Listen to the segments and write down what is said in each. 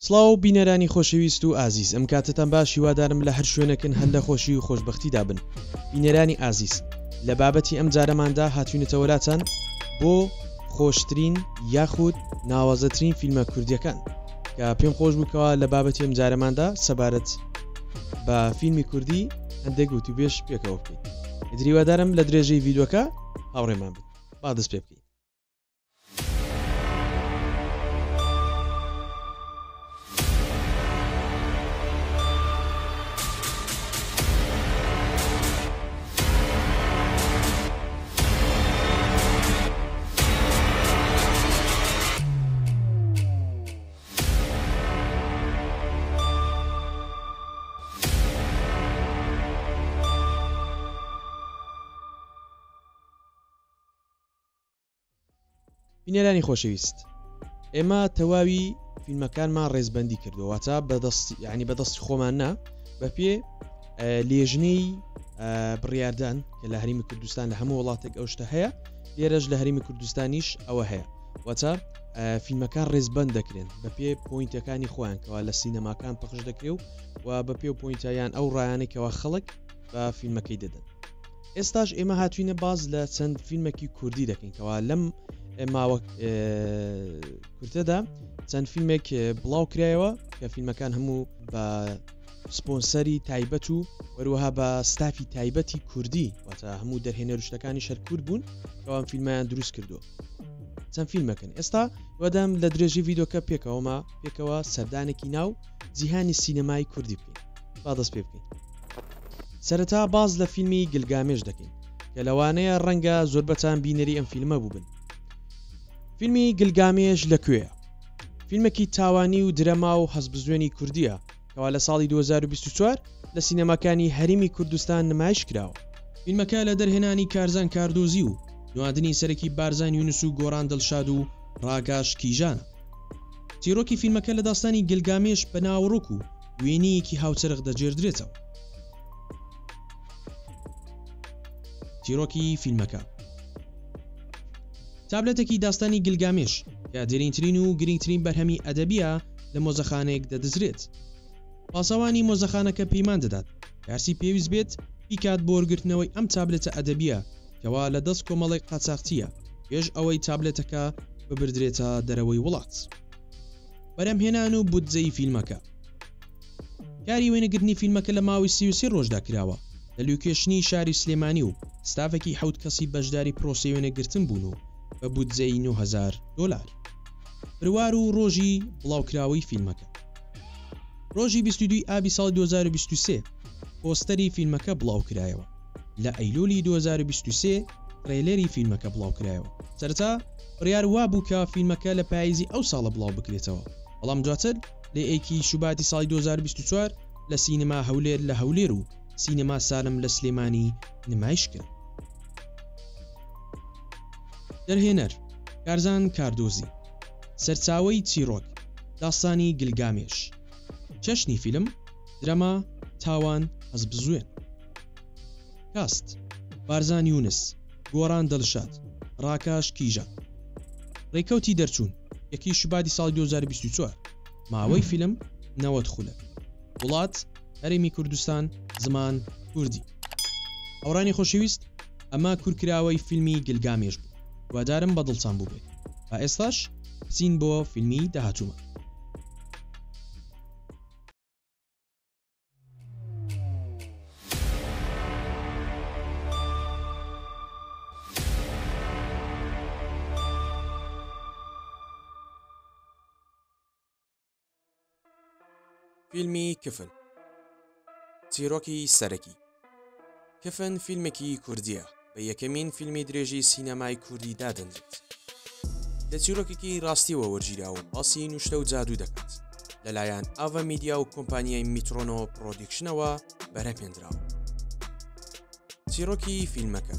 سڵاو بینەرانی خۆشەویست و ئازیز، ئەم کاتتان باش هیوادارم لە هەر شوێنەکەن هەر لە خۆشی و خۆشبەختیدا بن. بینەرانی ئازیز، لە بابەتی ئەم جارەماندا هاتوونەتەوەلاتان بۆ خۆشترین یاخود ناوازەترین فیلمە کوردیەکان کە پێم خۆش بووکەوە لە بابەتی ئەم جارەماندا سەبارەت بە فیلمی کوردی هەندێک وتوبێش پێکەوە بکەین. هیوادارم لە درێژەی ڤیدیۆکە هاوڕێمان بن. با دەست پێ بکەین. بینەرانی خۆشەویست، ئێمە تەواوی فیلمەکانمان ڕێزبەندی کردووەواتە بەدەستی خۆمان نا بە پێ لێژنەی بڕیاردان کە لە هەرێمی کوردستان لە هەموو وڵاتێک ئەو شتە هەیە، لێرەش لە هەرێمی کوردستانیش ئەوە هەیە. واتە فیلمەکان ڕێزبەند دەکرێن بە پێ پۆینتەکانی خۆیان کەوا لە سینەماکان پەخش دەکرێ و بە پێ پۆینتیان ئەو ڕایانێکەوە خەڵک بە فیلمەکەی دەدەن. ئێستاش ئێمە هاتوینە باز لە چەند فیلمێکی کوردی دەکەین کەوا لەم ماوە کورتەدا چەند فیلمێک بڵاو کرایەوە کە فیلمەکان هەموو بە سپۆنسەری تایبەت و وەروەها بە ستافی تایبەتی کوردی واتە هەموو دەرهێنەر شتەکانی شەر کورد بوون کەوام فیلمیان دروست کردووە. چەند فیلمەکەن ئێستا وەدەم لە درێژی ڤیدۆکە پێکەوە سەردانێکی ناو جیهانی سینەمای کوردی بکەین. با دەست پێ بکەین. سەرەتا باز لە فیلمی گلگامێش دەکەین کە لەوانەیە ڕەنگە زۆربەتان بینەری ئەم فیلمە بووبن. فیلمی گلگامێش لەکوێیە؟ فیلمێکی تاوانی و درەما و هەزبزوێنی کوردیە کەوا لە ساڵی 2024 لە سینەماکانی هەرێمی کوردستان نمایش کراوە. فیلمەکە لە دەرهێنانی کارزان کاردۆزی و نوادنی سەرەکی بارزان یونس و گۆڕان دڵشاد و ڕاگاش کیژانە. چیرۆکی فیلمەکە لە داستانی گلگامێش بە ناوڕووک و وێنەیەکی هاوچەرخ دەجێردرێتەوە. چیرۆکی فیلمەکە تابلەتێکی داستانی گلگامێش کە دێرینترین و گرنگترین بەرهەمی ئەدەبیە لە مۆزەخانەیەک دەدەزرێت. پاسەوانی مۆزەخانەکە پەیمان دەدات کارسی پێویست بێت بیکات بۆ وەرگرتنەوەی ئەم تابلێتە ئەدەبیە کەوا لە دەست کۆمەڵێک قاچاقچیە پێش ئەوەی تابلێتەکە ببردرێتە دەرەوەی وڵات. بەرهەمهێنان و بودجەی فیلمەکە کاری وێنەگرتنی فیلمەکە لە ماوەی 33 ڕۆژدا کراوە لە لوکێشنی شاری سلێمانی و ستافێکی 7 کەسی بەشداری پرۆسەی وێنەگرتن بوون و بە بودجەی $9,000. بڕوار و ڕۆژی بڵاوکراوەی فیلمەکە ڕۆژی 22 ئابی ساڵی 2023 پۆستەری فیلمەکە بڵاوکرایەوە. لە ئەیلولی 2023 ترێلەری فیلمەکە بڵاوکرایەوە. سەرەتا بڕیار وا بوو کە فیلمەکە لە پاییزی ئەو ساڵە بڵاو بکرێتەوە، بەڵام دواتر لە ئێکی شوباتی ساڵی 2024 لە سینەما هەولێر لە هەولێر و سینەما سالم لە سلێمانی نمایش کرد. دەرهێنەر کارزان کاردۆزی، سەرچاوەی چیرۆک، داستانی گلگامێش، چەشنی فیلم، درەما، تاوان، هەزبزوێن. کاست: بارزان یونس، گۆڕان دڵشاد، ڕاکاش کیژان. ڕێکەوتی دەرچوون 1 شوباتی ساڵی 2024. ماوەی فیلم 90 خولەک. وڵات: هەرێمی کوردستان، زمان کوردی. ئەوڕانی خۆشەویست، ئەمە کورکراوەی فیلمی گلگامێش بوو. وادارم بە دڵتان بوو بێت. با ئێستاش بچین بۆ فیلمی داهاتوومە. فیلمی کفن، چیرۆکی سەرەکی. کفن فیلمێکی کوردیە بە یەکەمین فیلمی درێژی سینەمای کوردی دادەنرێت. لە چیرۆکێکی ڕاستیەوە وەرگیراوە باسی نوشتە و جادوو دەکات لەلایەن ئاڤە میدیا و کۆمپانیای میترۆنۆ پرۆدیکشنەوە بەرهەمهێنراوە. چیرۆکی فیلمەکە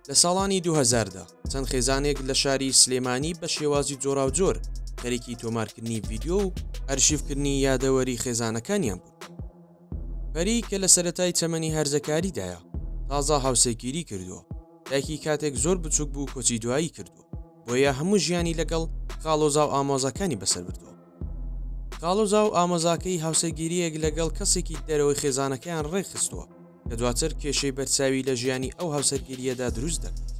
لە ساڵانی 2000دا چەند خێزانێک لە شاری سلێمانی بە شێوازی جۆرا و جۆر خەریکی تۆمارکردنی ڤیدیۆ و ئەرشیڤکردنی یادەوەری خێزانەکانیان بوو. پەری کە لە سەرەتای چەمەنی هەرزەکاریدایە تازە هاوسەرگیری کردووە. دایکی کاتێک زۆر بچووک بوو کۆچی دوایی کردووە بۆیە هەموو ژیانی لەگەڵ خاڵۆزا و ئامۆزەکانی بەسەر بردووە. خاڵۆزا و ئامۆزاکەی هاوسەرگیریەک لەگەڵ کەسێکی دەرەوەی خێزانەکەیان ڕێکخستووە کە دواتر کێشەی بەرچاوی لە ژیانی ئەو هاوسەرگیریەدا دروست دەکات.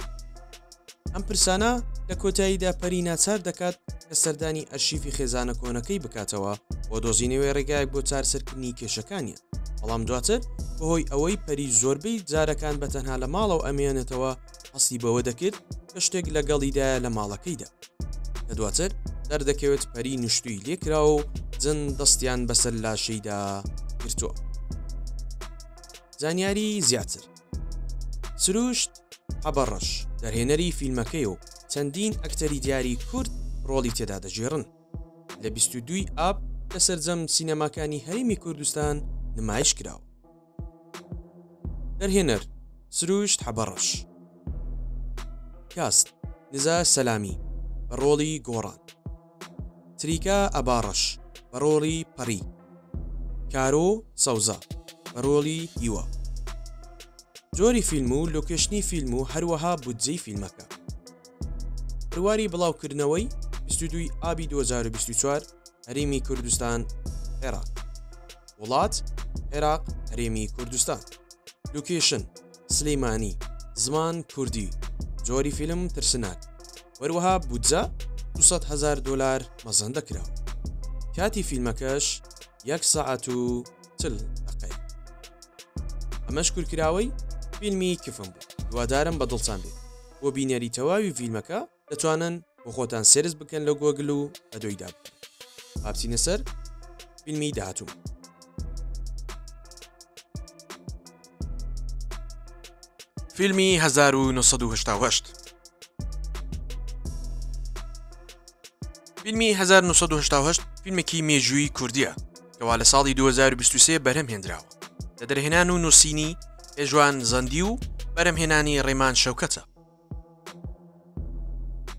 ئەم پرسانە لە کۆتاییدا پەری ناچار دەکات کە سەردانی ئەرشیفی خێزانە کۆنەکەی بکاتەوە بۆ دۆزینەوەی ڕێگایەک بۆ چارەسەرکردنی کێشەکانیان، بەڵام دواتر بەهۆی ئەوەی پەری زۆربەی جارەکان بەتەنها لە ماڵەوە ئەمێنێتەوە هەستی بەوە دەکرد کە شتێک لەگەڵیدایە لە ماڵەکەیدا. لە دواتر دەردەکەوێت پەری نوشتووی لێکراوە و جن دەستیان بەسەر لاشەیدا گرتووە. زانیاری زیاتر: سروشت حەبەڕەش دەرهێنەری فیلمەکەی و چەندین ئەکتەری دیاری کورد ڕۆڵی تێدا دەژێڕن. لە 22 ئاب لە سەرجەم سینەماکانی هەرێمی کوردستان نمایش کراوە. دەرهێنەر: سروشت حەبەڕەش. کاست: نزار سەلامی بە ڕۆڵی گۆڕان، تریکا ئەباڕەش بە ڕۆڵی پەڕی، کارۆ سەوزا بە ڕۆڵی هیوە. جۆری فیلم و لۆکێشنی فیلم و هەروەها بودجەی فیلمەکە. بڕواری بڵاوکردنەوەی 22 ئابی 2024 هەرێمی کوردستان، عێراق. وڵات: عێراق، هەرێمی کوردستان. لۆکێشن: سلەیمانی، زمان کوردی. جۆری فیلم ترسناک. وەروەها بودجە $200,000 مەزەن دەکراوە. کاتی فیلمەکەش 1 ساعت و 40 دقەیە. ئەمەش کورکراوەی فیلمی کفم بوو. دوادارم بە دڵتان بێت. بۆ بینەری تەواوی فیلمەکە دەتوانن بۆ خۆتان سێرس بکەن لە گۆگل و بەدۆیدا بکەن. هاپچینە سەر فیلمی داهاتوو. فیلمی 1988. فیلمی 1988 فیلمێکی مێژووی کوردیە کەوا لە ساڵی 2023 بەرهەم هێنراوە. لە دەرهێنان و نووسینی ئێژوان زەندی و بەرهەمهێنانی ڕێمان شەوکەتە.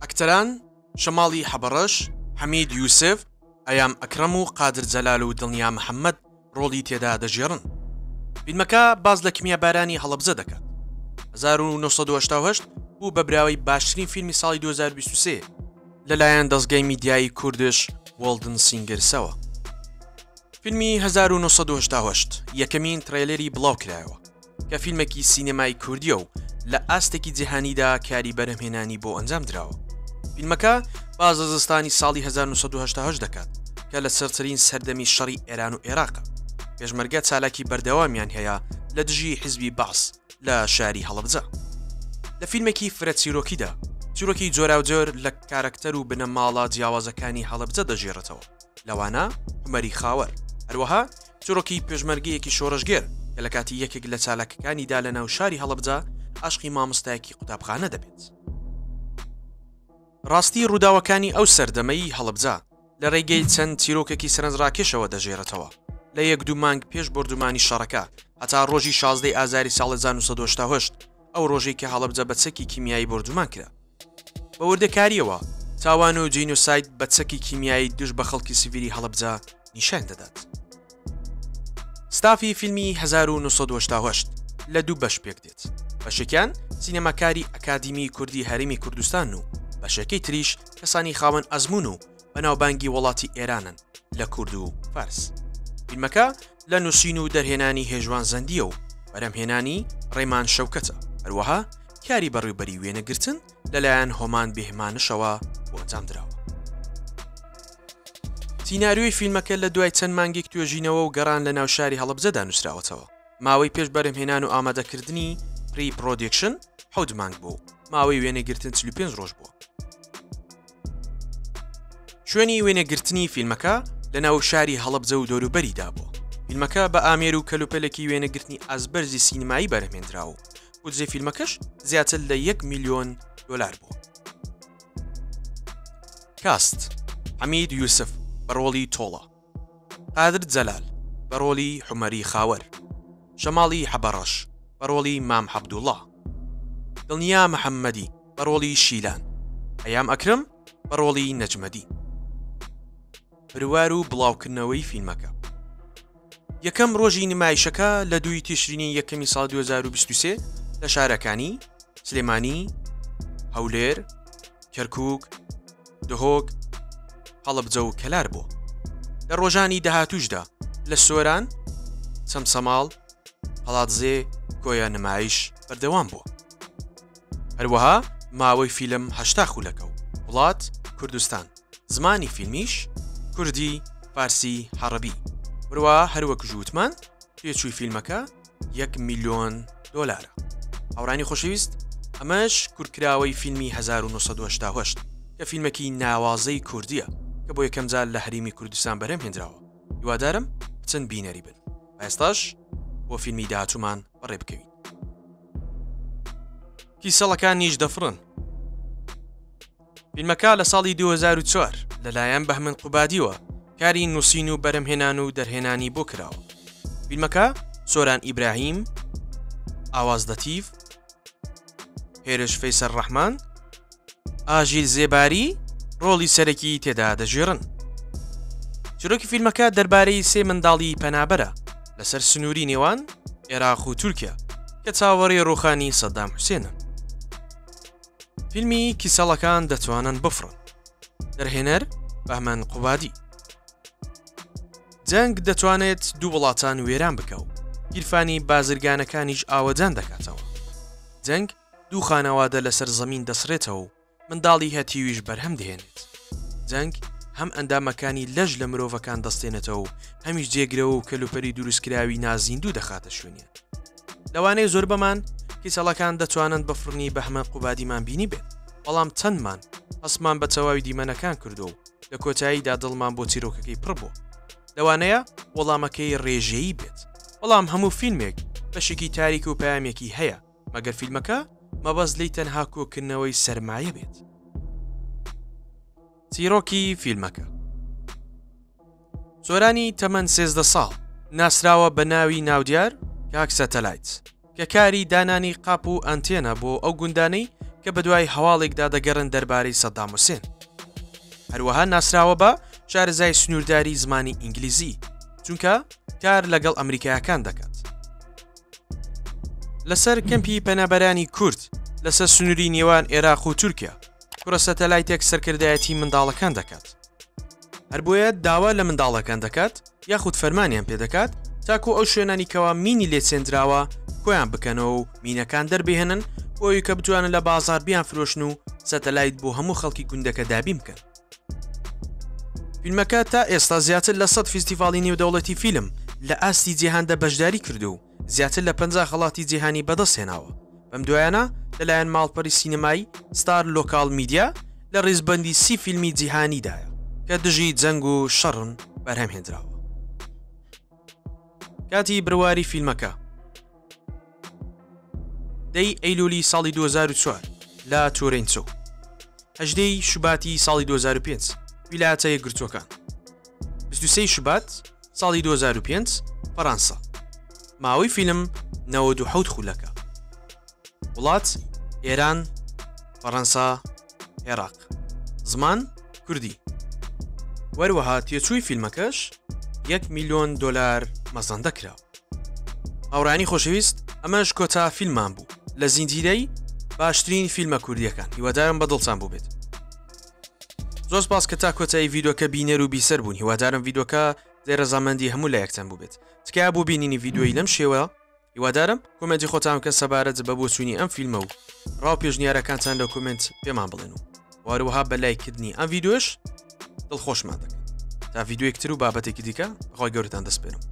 ئەکتەران: شەماڵی حەبەڕەش، حەمید یوسف، ئەیام ئەکرەم و قادر جەلال و دڵنیا محەممەد ڕۆڵی تێدا دەژێڕن. فیلمەکە باز لە کمیابارانی هەڵەبجە دەکات. 1988 بوو بە براوەی باشترین فیلمی ساڵی 2023 لەلایەن دەستگای میدیایی کوردش وەڵدن سینگرسەوە. فیلمی 1988 یەکەمین ترێلەری بڵاو کرایەوە کە فیلمێکی سینەمای کوردیە و لە ئاستێکی جیهانیدا کاری بەرهەمهێنانی بۆ ئەنجام درراوە. فیلمەکە باز لە زستانی ساڵی 1988 دەکات کە لە سەرترین سەردەمی شەڕی ئێران و عێراقە. پێشمەرگە چالاکی بەردەوامیان هەیە لە دژی حیزبی باس لە شاری هەڵەبجە. لە فیلمێکی فرە چیرۆکیدا چیرۆکی جۆراوجۆر لە کارکتەر و بنەماڵە جیاوازەکانی هەڵەبجە دەژێڕێتەوە، لەوانە حومەری خاوەر. هەروەها چیرۆکی پێشمەرگەیەکی شۆڕژگێر کە لە کاتی یەکێک لە چالاکەکانیدا لە ناو شاری هەڵەبجە عاشقی مامۆستایەکی قوتابخانە دەبێت. ڕاستی ڕووداوەکانی ئەو سەردەمەی هەڵەبجە لە ڕێگەی چەند چیرۆکێکی سەرنجڕاکێشەوە دەژێڕێتەوە لە 1-2 مانگ پێش بردومانی شەڕەکە هەتا ڕۆژی 16 ئازاری ساڵی 1988 ئەو ڕۆژەی کە هەڵەبجە بە چەکی کیمیایی بردومان کرا. بە وردەکاریەوە تاوان و جینۆساید بە چەکی کیمیایی دوش بە خەڵکی سیڤیلی هەڵەبجە نیشان دەدات. ستافی فیلمی 1988 لە دوو بەش پێک دێت. بەشێکیان سینەماکاری ئەکادیمی کوردی هەرێمی کوردستان و بەشەکەی تریش کەسانی خاوەن ئەزمون و بەناوبانگی وڵاتی ئێرانن لە کورد و فارس. فیلمەکە لە نووسین و دەرهێنانی هێژوان زەندیە و بەرهەمهێنانی ڕێمان شەوکەتە. هەروەها کاری بەڕێوەبەری وێنەگرتن لەلایەن هۆمان بێهمانشەوە بۆ ئەنجام درراوە. سیناریۆی فیلمەکە لە دوای چەند مانگێک توێژینەوە و گەڕان لە ناو شاری هەڵەبجەدا نووسراوەتەوە. ماوەی پێش بەرهەمهێنان و ئامادەکردنی پری پرۆدەکشن 7 مانگ بوو. ماوەی وێنەگرتن 45 ڕۆژ بووە. شوێنی وێنەگرتنی فیلمەکە لە ناو شاری هەڵەبجە و دەوروبەریدا بووە. فیلمەکە بە ئامێر و کەلوپەلێکی وێنەگرتنی ئازبەرزی سینمایی بەرهەمهێنراوە. بودجەی فیلمەکەش زیاتر لە $1 ملیۆن بووە. کاست: حەمید یوسف بە ڕۆڵی تۆڵە، قادر جەلال بە ڕۆڵی حومەری خاوەر، شەماڵی حەبەڕەش بە ڕۆڵی مام عەبدوڵڵا، دڵنیا محەممەدی بە ڕۆڵی شیلان، ئەیام ئەکرم بە ڕۆڵی نەجمەدی. بڕوار و بڵاوکردنەوەی فیلمەکە. یەکەم ڕۆژی نمایشەکە لە 2 تیشرینی یەکەمی ساڵ 2023 لە شارەکانی سلێمانی، هەولێر، کەرکووک دهۆک هەڵەبجە و کەلار بوو لە ڕۆژانی داهاتووشدا لە سۆران چەمسەماڵ هەڵاتزێ کۆیە نمایش بەردەوام بووە هەروەها ماوەی فیلم 8 خولەکە و وڵات کوردستان زمانی فیلمیش کوردی فارسی عەرەبی وروە هەروەک ژووتمان پێچووی فیلمەکە 1 میلیۆن دۆلارە هاوڕانی خۆشەویست ئەمەش کورتکراوەی فیلمی 1988 کە فیلمێکی ناوازەی کوردیە کە بۆ یەکەم جار لە هەرێمی کوردستان بەرهەم هێنراوە هیوادارم بچن بینەری بن ئێستاش بۆ فیلمی داهاتوومان بەڕێ بکەوین کیسەڵەکانیش دەفڕن فیلمەکە لە ساڵی 2004 لەلایەن بەهمن قوبادیوە کاری نووسین و بەرهەمهێنان و دەرهێنانی بۆ کراوە فیلمەکە سۆران ئیبراهیم ئاواز دەتیف هێرش فەیسەر ڕەحمان ئاژیل زێباری ڕۆڵی سەرەکی تێدا دەژێڕن چیرۆکی فیلمەکە دەربارەی 3 منداڵی پەنابەرە لەسەر سنووری نێوان عێراق و تورکیا کە چاوەڕێی ڕۆخانی سەدام حوسێنن فیلمی کیسەڵەکان دەتوانن بفڕن دەرهێنەر بەهمەن قوبادی جەنگ دەتوانێت دوو وڵاتان وێران بکە و گیرفانی بازرگانەکانیش ئاوەجان دەکاتەوە جەنگ دوو خانەوادە لەسەر زەمین دەسرێتەوە و منداڵی هەتیویش بەرهەم دێنێت جەنگ هەم ئەندامەکانی لەژ لە مرۆڤەکان دەستێنێتەوە و هەمیش جێگرەوە و کەلوپەری دروستکراوی نازیندوو دەخاتە شوێنیان لەوانەیە زۆر بەمان کیسەڵەکان دەتوانن بەفڕنی بەهمەن قوبادیمان بینی بێت بەڵام چەندمان هەسمان بە چەواوی دیمەنەکان کردو و لە کۆتاییدا دڵمان بۆ چیرۆکەکەی پڕ بوو لەوانەیە وەڵامەکەی ڕێژەیی بێت بەڵام هەموو فیلمێک بەشێکی تاریک و پامێکی هەیە مەگەر فیلمەکە مەبەست لی تەنها کۆکردنەوەی سەرمایە بێت چیرۆکی فیلمەکە سۆرانی تەمەن 13 ساڵ ناسراوە بە ناوی ناودیار کاک سەتەلایت کە کاری دانانی قاپ و ئەنتێنە بۆ ئەو گوندانەی کە بە دوای هەواڵێکدا دەگەڕن دەربارەی سەدام حوسێن هەروەها ناسراوە بە شارەزای سنوورداری زمانی ئینگلیزی چونکە کار لەگەڵ ئەمریکایەکان دەکات لەسەر کەمپی پەنابەرانی کورد لەسەر سنووری نێوان عێراق و تورکیا کوڕە سەتەلایتێک سەرکردایەتی منداڵەکان دەکات هەر بۆیە داوا لە منداڵەکان دەکات یاخود فەرمانیان پێدەکات تاکو ئەو شوێنانی کەوا مینی لێچێنراوە کۆیان بکەنەوە و مینەکان دەربێهێنن بۆی کە بتوانن لە بازار بیان فرۆشن و سەتەلایت بۆ هەموو خەڵکی گوندەکە دابین بکەن فیلمەکە تا ئێستا زیاتر لە 100 فیستیڤاڵی نێودەوڵەتی فیلم لە ئاستی جیهاندا بەشداری کردو و زیاتر لە 50 خەڵاتی جیهانی بەدەستهێناوە بەم دوایانە لەلایەن ماڵپەری سینەمایی ستار لۆکال میدیا لە ڕێزبەندی 30 فیلمی جیهانیدایە کە دژی جەنگ و شەڕن بەرهەم هێنراوە کاتی بڕواری فیلمەکە دەی ئەیلولی ساڵی 2004 لە تۆرێنتۆ هەژدەی شوباتی ساڵی 2005 ویلایەتە یەکگرتووەکان 23 شوبات ساڵی 2005 فەرانسا ماوەی فیلم 97 خولەکە وڵات ئێران فەرەنسا عێراق زمان کوردی وەروەها تێچووی فیلمەکەش 1 میلیۆن دۆلار مەزان دەکرا هاوڕانی خۆشەویست ئەمەش کۆتا فیلممان بوو لە زیندیرەی باشترین فیلمە کوردیەکان هیوادارم بەدڵتان بوو بێت زۆر سپاس کە تا کۆتایی ڤیدۆکە بینەر و بیسەر بوون هیوادارم ڤیدۆکە زێ ڕەزامەندی هەموو لە یەکتان بوو بێت تکایە بۆ بینینی ڤیدۆی لەم شێوە هیوادارم کۆمنتی خۆتان کە سەبارەت بە بۆچوونی ئەم فیلمە و ڕاو پێشنیارەکانتان لە کۆمنت پێمان بڵێن و واروەها بەلایکردنی ئەم ڤیدۆش دڵخۆشمان دەکەن تا ڤیدۆیەکتر و بابەتێکی دیکە بەخوای گەورەتان دەسپێرم